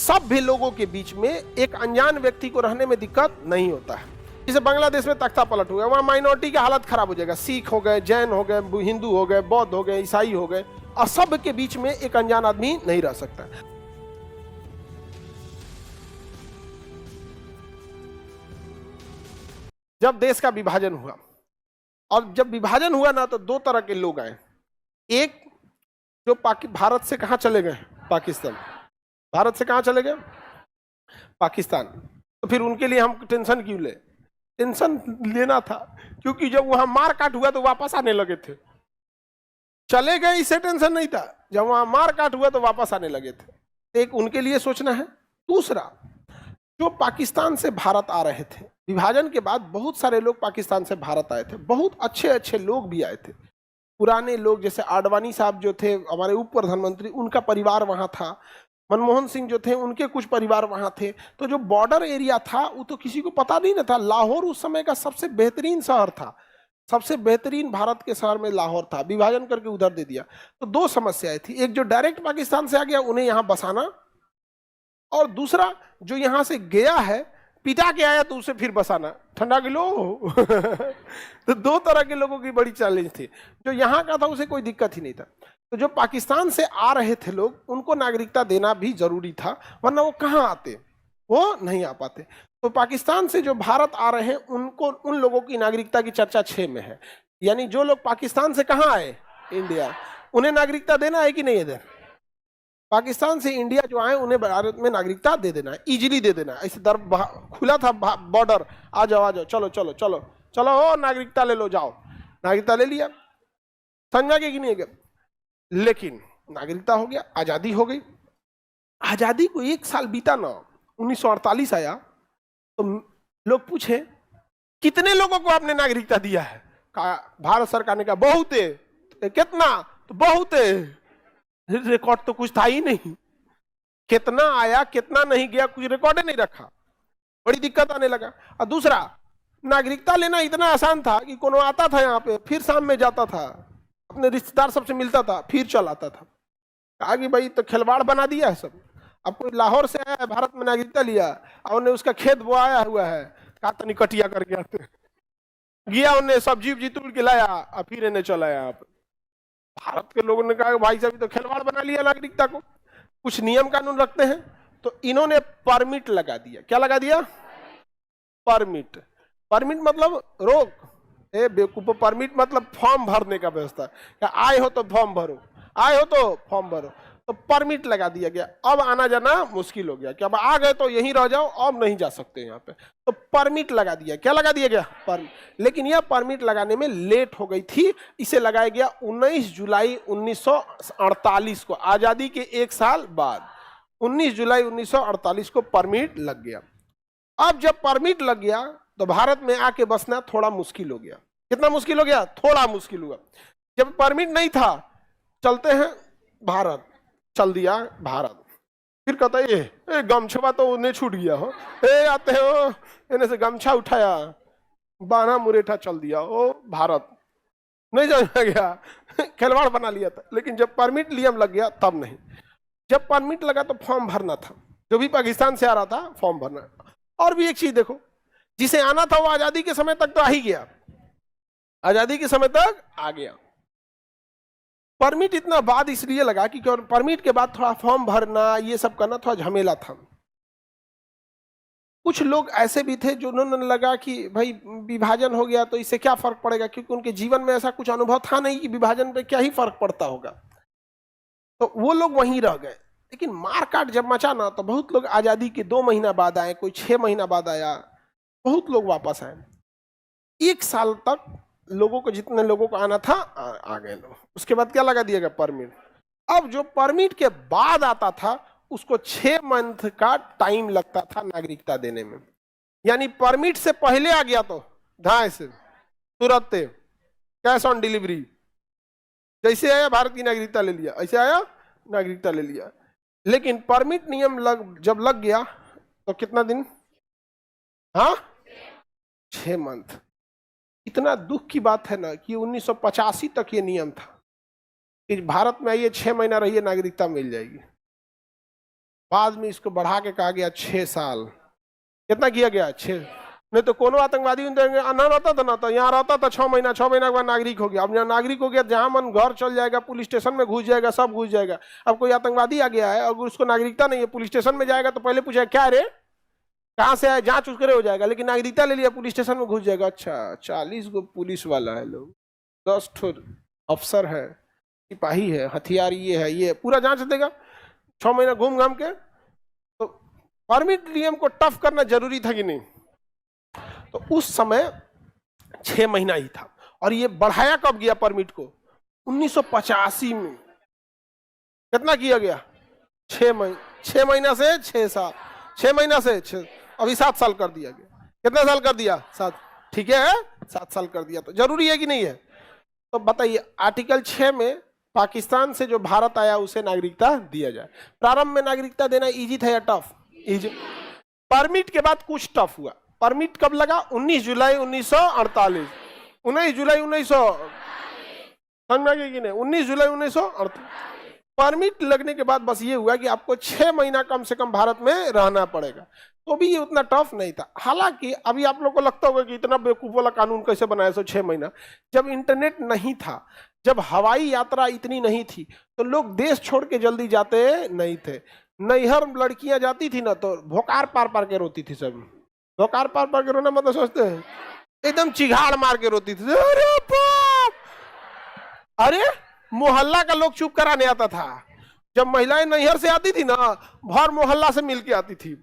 सभ्य लोगों के बीच में एक अनजान व्यक्ति को रहने में दिक्कत नहीं होता है। जैसे बांग्लादेश में तख्ता पलट हुआ, वहां माइनॉरिटी की हालत खराब हो जाएगा, सिख हो गए, जैन हो गए, हिंदू हो गए, बौद्ध हो गए, ईसाई हो गए, असभ्य के बीच में एक अनजान आदमी नहीं रह सकता। जब देश का विभाजन हुआ, और जब विभाजन हुआ ना, तो दो तरह के लोग आए। एक जो भारत से कहां चले गए, पाकिस्तान। भारत से कहां चले गए, पाकिस्तान। तो फिर उनके लिए हम टेंशन क्यों ले? टेंशन लेना था क्योंकि जब वहां मार काट हुआ तो वापस आने लगे थे। चले गए इससे टेंशन नहीं था, जब वहां मार काट हुआ तो वापस आने लगे थे। एक उनके लिए सोचना है। दूसरा, जो पाकिस्तान से भारत आ रहे थे, विभाजन के बाद बहुत सारे लोग पाकिस्तान से भारत आए थे, बहुत अच्छे अच्छे लोग भी आए थे। पुराने लोग जैसे आडवाणी साहब जो थे हमारे उप प्रधानमंत्री, उनका परिवार वहां था। मनमोहन सिंह जो थे उनके कुछ परिवार वहां थे। तो जो बॉर्डर एरिया था वो तो किसी को पता नहीं ना था। लाहौर उस समय का सबसे बेहतरीन शहर था, सबसे बेहतरीन भारत के शहर में लाहौर था। विभाजन करके उधर दे दिया। तो दो समस्याएं थी, एक जो डायरेक्ट पाकिस्तान से आ गया उन्हें यहां बसाना, और दूसरा जो यहां से गया है पिटा के आया तो उसे फिर बसाना, ठंडा किलो। तो दो तरह के लोगों की बड़ी चैलेंज थी। जो यहाँ का था उसे कोई दिक्कत ही नहीं था। तो जो पाकिस्तान से आ रहे थे लोग, उनको नागरिकता देना भी जरूरी था, वरना वो कहाँ आते, वो नहीं आ पाते। तो पाकिस्तान से जो भारत आ रहे हैं उनको, उन लोगों की नागरिकता की चर्चा 6 में है। यानी जो लोग पाकिस्तान से कहाँ आए, इंडिया, उन्हें नागरिकता देना है कि नहीं है? पाकिस्तान से इंडिया जो आए उन्हें भारत में नागरिकता दे देना है, इजीली दे देना है। ऐसे दर खुला था बॉर्डर, आ जाओ आ जाओ, चलो चलो चलो चलो, हो नागरिकता ले लो, जाओ। नागरिकता ले लिया, समझा कि नहीं है? लेकिन नागरिकता हो गया, आजादी हो गई। आजादी को 1 साल बीता ना, 1948 आया, तो लोग पूछे कितने लोगों को आपने नागरिकता दिया है? कहा, भारत सरकार ने कहा बहुत है। कितना? तो बहुत है। रिकॉर्ड तो कुछ था ही नहीं, कितना आया कितना नहीं गया, कुछ रिकॉर्ड नहीं रखा। बड़ी दिक्कत आने लगा। और दूसरा, नागरिकता लेना इतना आसान था कि कोनो आता था यहाँ पे, फिर शाम में जाता था, अपने रिश्तेदार सबसे मिलता था, फिर चल आता था। कहा कि भाई तो खिलवाड़ बना दिया है सब। अब कोई लाहौर से आया है, भारत में नागरिकता लिया, और उन्हें उसका खेत बोआया हुआ है, कहा तनी कटिया करके आते, गया उन्हें सब्जी उब्जी तोड़ के लाया, और फिर इन्हें चला यहाँ पे। भारत के लोगों ने कहा भाई साहब तो खिलवाड़ बना लिया नागरिकता को, कुछ नियम कानून रखते हैं। तो इन्होंने परमिट लगा दिया। क्या लगा दिया? परमिट। परमिट मतलब रोक, ए बेवकूफ, परमिट मतलब फॉर्म भरने का व्यवस्था। क्या आए हो तो फॉर्म भरो, आए हो तो फॉर्म भरो। तो परमिट लगा दिया गया। अब आना जाना मुश्किल हो गया कि अब आ गए तो यहीं रह जाओ, अब नहीं जा सकते यहाँ पे। तो परमिट लगा दिया। क्या लगा दिया गया? परमिट। लेकिन यह परमिट लगाने में लेट हो गई थी। इसे लगाया गया 19 जुलाई 1948 को, आजादी के 1 साल बाद 19 जुलाई 1948 को परमिट लग गया। अब जब परमिट लग गया तो भारत में आके बसना थोड़ा मुश्किल हो गया। कितना मुश्किल हो गया? थोड़ा मुश्किल हुआ। जब परमिट नहीं था, चलते हैं भारत, चल दिया भारत। फिर कहता है ये गमछा तो उन्हें छूट गया हो, आते हो इन्हें से गमछा उठाया, बाना मुरेठा चल दिया, ओ भारत। नहीं समझ गया, खिलवाड़ बना लिया था। लेकिन जब परमिट नियम लग गया तब नहीं। जब परमिट लगा तो फॉर्म भरना था, जो भी पाकिस्तान से आ रहा था फॉर्म भरना। और भी एक चीज देखो, जिसे आना था वो आजादी के समय तक तो आ ही गया, आजादी के समय तक आ गया। परमिट इतना बाद इसलिए लगा कि परमिट के बाद थोड़ा फॉर्म भरना, ये सब करना थोड़ा झमेला था। कुछ लोग ऐसे भी थे जो उन्होंने लगा कि भाई विभाजन हो गया तो इससे क्या फर्क पड़ेगा, क्योंकि उनके जीवन में ऐसा कुछ अनुभव था नहीं कि विभाजन पे क्या ही फर्क पड़ता होगा। तो वो लोग वहीं रह गए। लेकिन मारकाट जब मचा ना, तो बहुत लोग आजादी के 2 महीना बाद आए, कोई 6 महीना बाद आया, बहुत लोग वापस आए। 1 साल तक लोगों को, जितने लोगों को आना था आ गए लोग। उसके बाद क्या लगा दिया गया? परमिट। अब जो परमिट के बाद आता था उसको 6 मंथ का टाइम लगता था नागरिकता देने में। यानी परमिट से पहले आ गया तो धाए से तुरंत कैश ऑन डिलीवरी, जैसे आया भारत की नागरिकता ले लिया, ऐसे आया नागरिकता ले लिया। लेकिन परमिट नियम जब लग गया तो कितना दिन? हाँ, 6 मंथ। इतना दुख की बात है ना कि 1985 तक ये नियम था कि भारत में आइए 6 महीना रहिए नागरिकता मिल जाएगी। बाद में इसको बढ़ा के कहा गया 6 साल। कितना किया गया? 6। नहीं तो कोनो आतंकवादी ना रहता था ना, तो यहाँ रहता था 6 महीना, 6 महीना के बाद नागरिक हो गया। अब यहाँ नागरिक हो गया, जहां मन घर चल जाएगा, पुलिस स्टेशन में घुस जाएगा, सब घुस जाएगा। अब कोई आतंकवादी आ गया है, अगर उसको नागरिकता नहीं है, पुलिस स्टेशन में जाएगा तो पहले पूछेगा क्या रे, कहाँ से आए, जांच उस करे हो जाएगा। लेकिन नागरिकता ले लिया, पुलिस स्टेशन में घुस जाएगा। अच्छा 40 गो पुलिस वाला है लोग, 10 ठो अफसर है, सिपाही है, हथियार ये है, ये पूरा जांच देगा। 6 महीना घूम घाम के। तो परमिट नियम को टफ करना जरूरी था कि नहीं? तो उस समय 6 महीना ही था। और ये बढ़ाया कब गया परमिट को? 1985 में। कितना किया गया? 6 महीना से 6 साल, 6 महीना से 6, अभी 7 साल कर दिया गया। कितना साल कर दिया? 7। ठीक है, 7 साल कर दिया। तो जरूरी है कि नहीं है? तो बताइए, आर्टिकल 6 में पाकिस्तान से जो भारत आया उसे नागरिकता दिया जाए। प्रारंभ में नागरिकता देना इजी था या टफ? इजी। परमिट के बाद कुछ टफ हुआ। परमिट कब लगा? 19 जुलाई 1948। 19 जुलाई 1900, समझ में आ गया कि नहीं? 19 जुलाई 1948 परमिट लगने के बाद बस ये हुआ कि आपको 6 महीना कम से कम भारत में रहना पड़ेगा। तो भी ये उतना टफ नहीं था। हालांकि अभी आप लोग को लगता होगा कि इतना बेवकूफ वाला कानून कैसे बनाया? 6 महीना, जब इंटरनेट नहीं था, जब हवाई यात्रा इतनी नहीं थी, तो लोग देश छोड़ के जल्दी जाते नहीं थे। नैहर लड़कियां जाती थी ना, तो भोकार पार पार के रोती थी। सब भोकार पार पार के रोना मतलब सोचते हैं एकदम चिघाड़ मार के रोती थी। अरे बाप! अरे मोहल्ला का लोग चुप कराने आता था। जब महिलाएं नैहर से आती थी ना, भर मोहल्ला से मिलके आती थी।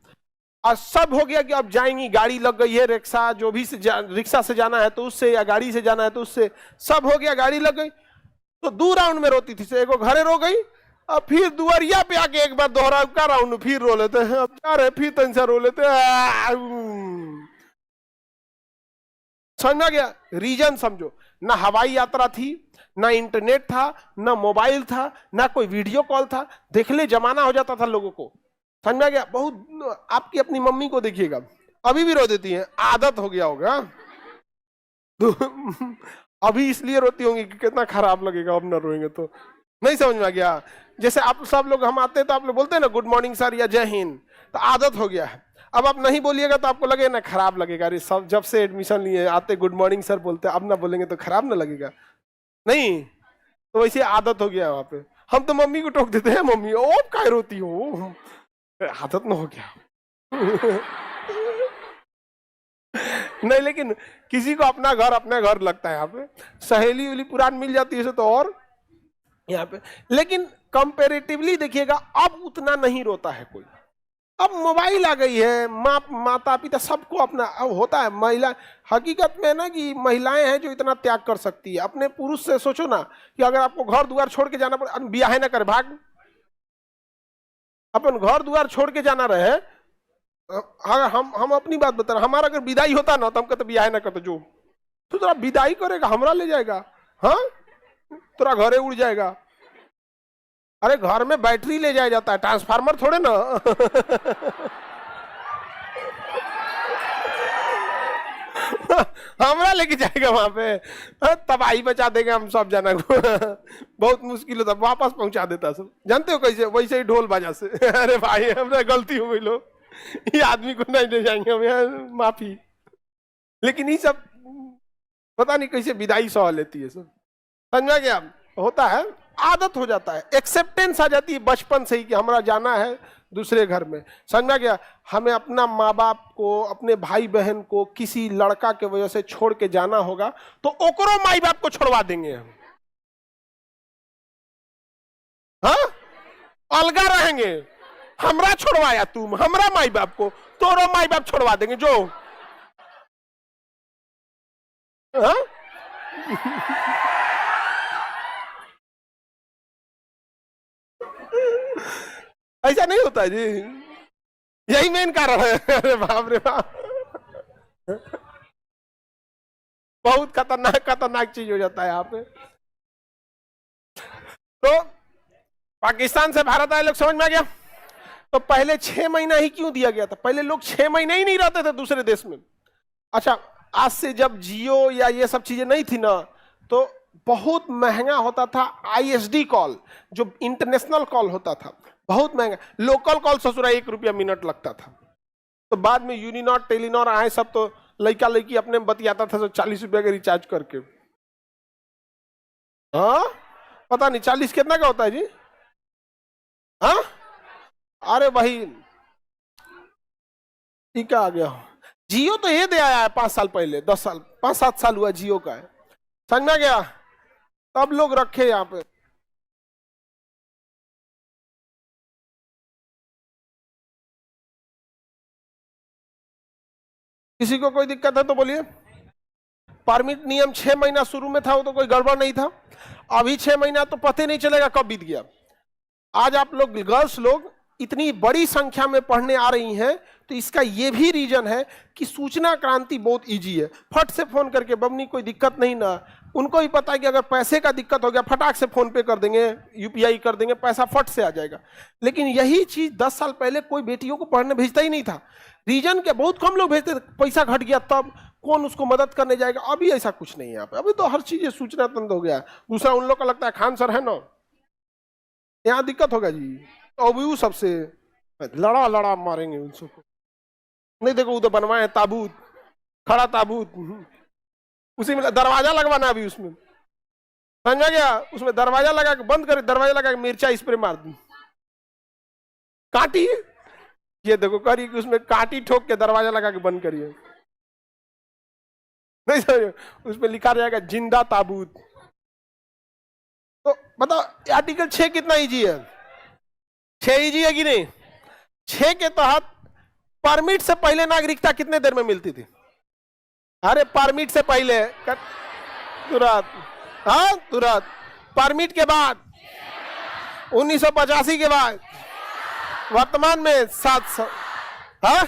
और सब हो गया कि अब जाएंगी, गाड़ी लग गई है, रिक्शा जो भी रिक्शा से जाना है तो उससे, या गाड़ी से जाना है तो उससे, सब हो गया, गाड़ी लग गई। तो 2 राउंड में रोती थी। एगो घरे रो गई, अब फिर दुआरिया पे आके एक बार दोहरा का राउंड फिर रो लेते हैं। अब क्या रहे, फिर तनसा रो लेते हैं। समझ में आ गया? रीजन समझो, ना हवाई यात्रा थी, ना इंटरनेट था, ना मोबाइल था, ना कोई वीडियो कॉल था। देख ले जमाना हो जाता था लोगों को। समझ में आ गया? बहुत। आपकी अपनी मम्मी को देखिएगा, अभी भी रो देती हैं, आदत हो गया होगा। तो अभी इसलिए रोती होंगी कि कितना खराब लगेगा अब ना रोएंगे तो। नहीं समझ में आ गया? जैसे आप सब लोग, हम आते हैं तो आप लोग बोलते हैं ना गुड मॉर्निंग सर या जय हिंद, तो आदत हो गया है। अब आप नहीं बोलिएगा तो आपको लगेगा ना खराब लगेगा। अरे सब जब से एडमिशन लिए आते गुड मॉर्निंग सर बोलते, अब ना बोलेंगे तो खराब ना लगेगा? नहीं, तो वैसे आदत हो गया है वहां पे। हम तो मम्मी को टोक देते हैं, मम्मी ओ काय रोती हो, आदत ना हो गया। नहीं, लेकिन किसी को अपना घर लगता है। यहाँ पे सहेली उली पुरानी मिल जाती है तो और यहाँ पे, लेकिन कंपेरेटिवली देखिएगा अब उतना नहीं रोता है कोई। अब मोबाइल आ गई है, माता पिता सबको अपना अब होता है। महिला हकीकत में ना कि महिलाएं हैं जो इतना त्याग कर सकती है। अपने पुरुष से सोचो ना कि अगर आपको घर द्वार छोड़ के जाना पड़े, ब्याह ना करे भाग, अपन घर द्वार छोड़ के जाना रहे। अगर हम अपनी बात बता रहे, हमारा अगर विदाई होता ना तो हम कहते ब्याह ना करते, जो तो तेरा विदाई करेगा हमरा ले जाएगा, हाँ तेरा घरे उड़ जाएगा। अरे घर में बैटरी ले जाया जाता है, ट्रांसफार्मर थोड़े ना। हमरा लेके जाएगा वहां पे, तबाही बचा देगा हम सब जना को। बहुत मुश्किल होता, वापस पहुंचा देता सब। जानते हो कैसे? वैसे ही ढोल बाजा से। अरे भाई हमरा गलती हो गई, लो ये आदमी को नहीं ले जाएंगे हम, यार माफी। लेकिन ये सब पता नहीं कैसे विदाई सह लेती है सब। समझ में गया? होता है, आदत हो जाता है, एक्सेप्टेंस आ जाती है बचपन से ही कि हमारा जाना है दूसरे घर में। समझ में गया? हमें अपना माँ बाप को, अपने भाई बहन को किसी लड़का के वजह से छोड़ के जाना होगा तो ओकरो माई बाप को छोड़वा देंगे हम, हाँ अलगा रहेंगे। हमरा छोड़वाया तुम, हमरा माई बाप को, तोरो माई बाप छोड़वा देंगे जो, हाँ? ऐसा नहीं होता जी, यही मेन कारण है। अरे बाप रे बाप, बहुत खतरनाक चीज हो जाता है यहाँ पे। तो पाकिस्तान से भारत आए लोग, समझ में आ गया? तो पहले 6 महीना ही क्यों दिया गया था? पहले लोग 6 महीने ही नहीं रहते थे दूसरे देश में। अच्छा, आज से जब जियो या ये सब चीजें नहीं थी ना, तो बहुत महंगा होता था आईएसडी कॉल, जो इंटरनेशनल कॉल होता था। बहुत महंगा। लोकल कॉल ससुरा 1 रुपया मिनट लगता था, तो बाद में यूनिनॉर टेलीनॉर आए सब, तो लड़का लड़की अपने में बतियाता था तो 40 रुपया का रिचार्ज करके। हाँ पता नहीं 40 कितना का होता है जी? हाँ अरे भाई ठीक आ गया। जियो तो ये दे आया है 5 साल पहले, 10 साल 5-7 साल हुआ जियो का है, समझ में गया? तब लोग रखे यहाँ पे। किसी को कोई दिक्कत है तो बोलिए। परमिट नियम 6 महीना शुरू में था, वो तो कोई गड़बड़ नहीं था। अभी 6 महीना तो पता नहीं चलेगा कब बीत गया। आज आप लोग गर्ल्स लोग इतनी बड़ी संख्या में पढ़ने आ रही हैं, तो इसका ये भी रीजन है कि सूचना क्रांति बहुत इजी है। फट से फोन करके बमनी कोई दिक्कत नहीं ना, उनको भी पता है कि अगर पैसे का दिक्कत हो गया फटाक से फोन पे कर देंगे, यूपीआई कर देंगे, पैसा फट से आ जाएगा। लेकिन यही चीज 10 साल पहले कोई बेटियों को पढ़ने भेजता ही नहीं था। रीजन के बहुत कम लोग भेजते थे, पैसा घट गया तब कौन उसको मदद करने जाएगा। अभी ऐसा कुछ नहीं है यहाँ पे, अभी तो हर चीज सूचना तंत्र हो गया। दूसरा उन लोग का लगता है खान सर है ना, यहाँ दिक्कत होगा जी, अभी सबसे लड़ा लड़ा मारेंगे उन सबको। नहीं देखो उधर बनवाए ताबूत, खड़ा ताबूत, उसी में दरवाजा लगवाना अभी उसमें, समझा गया? उसमें दरवाजा लगा के बंद करे, दरवाजा लगा के मिर्चा स्प्रे मार दी, काटी, ये देखो करिए कि उसमें काटी ठोक के दरवाजा लगा के बंद करिए। नहीं समझे? उसमें लिखा रहेगा जिंदा ताबूत। तो बताओ आर्टिकल 6 कितना इजी है? 6 इजी है कि नहीं? 6 के तहत परमिट से पहले नागरिकता कितने देर में मिलती थी? अरे परमिट से पहले तुरंत, हाँ तुरंत। परमिट के बाद 1985 के बाद वर्तमान में 700, हाँ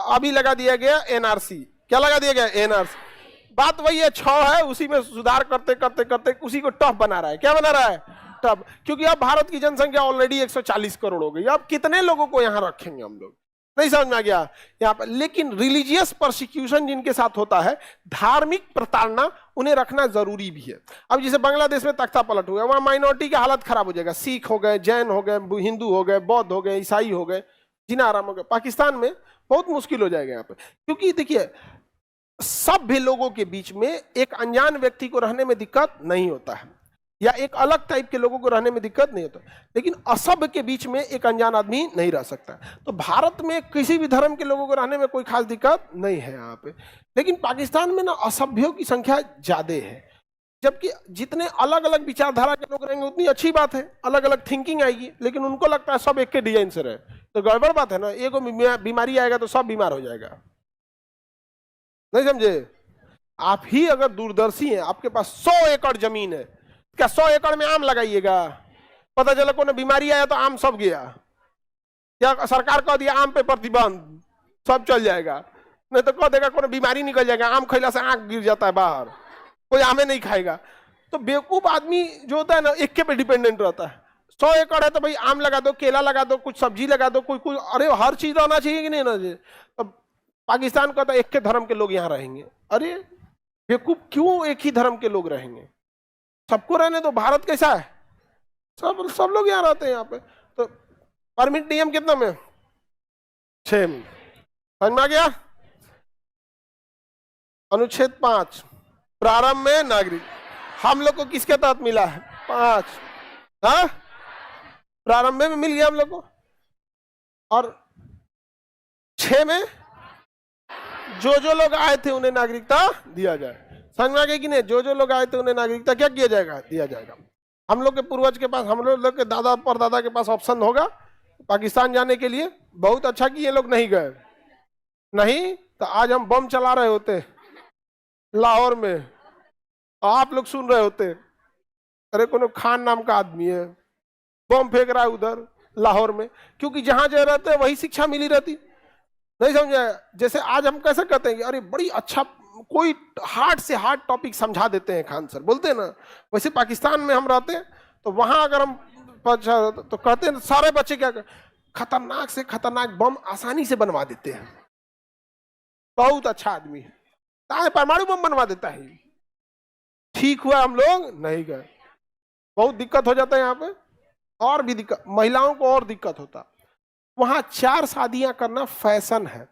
अभी लगा दिया गया एनआरसी। क्या लगा दिया गया? एनआरसी। बात वही है, 6 है, उसी में सुधार करते करते करते उसी को टफ बना रहा है। क्या बना रहा है? टफ। क्योंकि अब भारत की जनसंख्या ऑलरेडी 140 करोड़ हो गई, अब कितने लोगों को यहाँ रखेंगे हम लोग? नहीं समझ में आ गया यहाँ पर। लेकिन रिलीजियस परसिक्यूशन जिनके साथ होता है, धार्मिक प्रताड़ना, उन्हें रखना जरूरी भी है। अब जैसे बांग्लादेश में तख्ता पलट हुआ, वहां माइनॉरिटी की हालत खराब हो जाएगा, सिख हो गए, जैन हो गए, हिंदू हो गए, बौद्ध हो गए, ईसाई हो गए, जीना आराम हो गए। पाकिस्तान में बहुत मुश्किल हो जाएगा यहाँ पे, क्योंकि देखिए सभ्य लोगों के बीच में एक अनजान व्यक्ति को रहने में दिक्कत नहीं होता है, या एक अलग टाइप के लोगों को रहने में दिक्कत नहीं होता, लेकिन असभ्य के बीच में एक अनजान आदमी नहीं रह सकता। तो भारत में किसी भी धर्म के लोगों को रहने में कोई खास दिक्कत नहीं है यहाँ पे। लेकिन पाकिस्तान में ना असभ्यों की संख्या ज्यादा है, जबकि जितने अलग अलग विचारधारा के लोग रहेंगे उतनी अच्छी बात है, अलग अलग थिंकिंग आएगी। लेकिन उनको लगता है सब एक के डिजाइन से रहे, तो गड़बड़ बात है ना। एक बीमारी आएगा तो सब बीमार हो जाएगा, नहीं समझे? आप ही अगर दूरदर्शी हैं, आपके पास 100 एकड़ जमीन है, क्या 100 एकड़ में आम लगाइएगा? पता चला कोई बीमारी आया तो आम सब गया, क्या सरकार कह दिया आम पे प्रतिबंध, सब चल जाएगा? नहीं तो कह देगा कोई बीमारी निकल जाएगा, आम खैला से आंख गिर जाता है बाहर, कोई आमे नहीं खाएगा। तो बेवकूफ आदमी जो होता है ना, एक पे डिपेंडेंट रहता है। 100 एकड़ है तो भाई आम लगा दो, केला लगा दो, कुछ सब्जी लगा दो, कोई कुछ, अरे हर चीज रहना चाहिए कि नहीं रहना चाहिए? तो पाकिस्तान का तो एक के धर्म के लोग यहाँ रहेंगे। अरे बेवकूफ, क्यों एक ही धर्म के लोग रहेंगे? सबको रहने दो। भारत कैसा है, सब लोग यहाँ रहते हैं यहाँ पे। तो परमिट नियम कितना में? 6 में। समझ में आ गया? अनुच्छेद 5 प्रारंभ में नागरिक, हम लोग को किसके तहत मिला है? 5, हाँ प्रारंभ में मिल गया हम लोग को। और 6 में जो लोग आए थे उन्हें नागरिकता दिया जाए। समझ में आ गया कि नहीं? जो लोग आए थे उन्हें नागरिकता क्या किया जाएगा? दिया जाएगा। हम लोग के पूर्वज के पास, हम लोग के दादा परदादा के पास ऑप्शन होगा पाकिस्तान जाने के लिए। बहुत अच्छा कि ये लोग नहीं गए, नहीं तो आज हम बम चला रहे होते लाहौर में, आप लोग सुन रहे होते अरे कोनो खान नाम का आदमी है बम फेंक रहा है उधर लाहौर में, क्योंकि जहां जा रहते हैं वही शिक्षा मिली रहती। नहीं समझे? जैसे आज हम कैसे कहते हैं कि अरे बड़ी अच्छा, कोई हार्ड से हार्ड टॉपिक समझा देते हैं खान सर, बोलते हैं ना, वैसे पाकिस्तान में हम रहते हैं तो वहां अगर हम तो कहते हैं सारे बच्चे क्या खतरनाक से खतरनाक बम आसानी से बनवा देते हैं। बहुत अच्छा आदमी है, परमाणु बम बनवा देता है। ठीक हुआ हम लोग नहीं गए, बहुत दिक्कत हो जाता है यहाँ पे। और भी दिक्कत, महिलाओं को और दिक्कत होता। वहां 4 शादियां करना फैशन है।